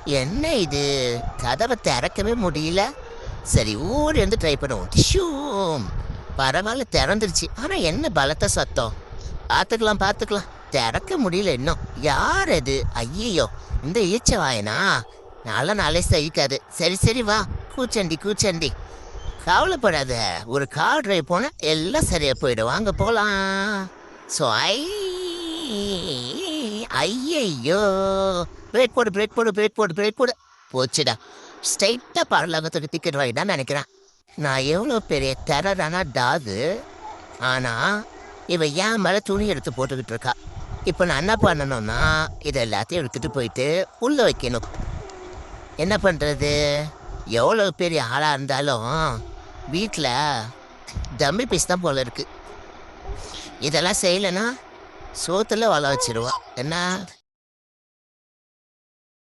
என்ன இது? கதவை திறக்கவே முடியல. சரி ஊர் இருந்து ட்ரை பண்ணுவோம். டிஷ்யூம் பரவாயில்ல திறந்துருச்சு. ஆனா என்ன பலத்த சத்தம். பார்த்துக்கலாம். திறக்க முடியல இன்னும். யார் அது? ஐயையோ, இந்த ஈச்ச வாயனா? நல்ல நாளே சகிக்காது. சரி வா. கூச்சண்டி. கவலைப்படாத. ஒரு கார் டிரைவ் போனா எல்லாம் சரியா போயிடும். வாங்க போலாம். ஸோ ஐயையோ, பிரேக் போடு. போச்சுடா. ஸ்ட்ரைட்டாக பரலோகத்துக்கு டிக்கெட் வாங்கிட்டான்னு நினைக்கிறேன். நான் எவ்வளோ பெரிய டெரரான டாகு. ஆனால் இவன் ஏன் மேலே துணி எடுத்து போட்டுக்கிட்டு இருக்கா. இப்போ நான் என்ன பண்ணணும்னா இதை எல்லாத்தையும் எடுத்துகிட்டு போயிட்டு உள்ளே வைக்கணும். என்ன பண்ணுறது? எவ்வளோ பெரிய ஆளாக இருந்தாலும் வீட்டில் டம்மி பீஸ் தான் போல இருக்கு. இதெல்லாம் செய்யலைன்னா சோத்துல வள வச்சிருவான். என்ன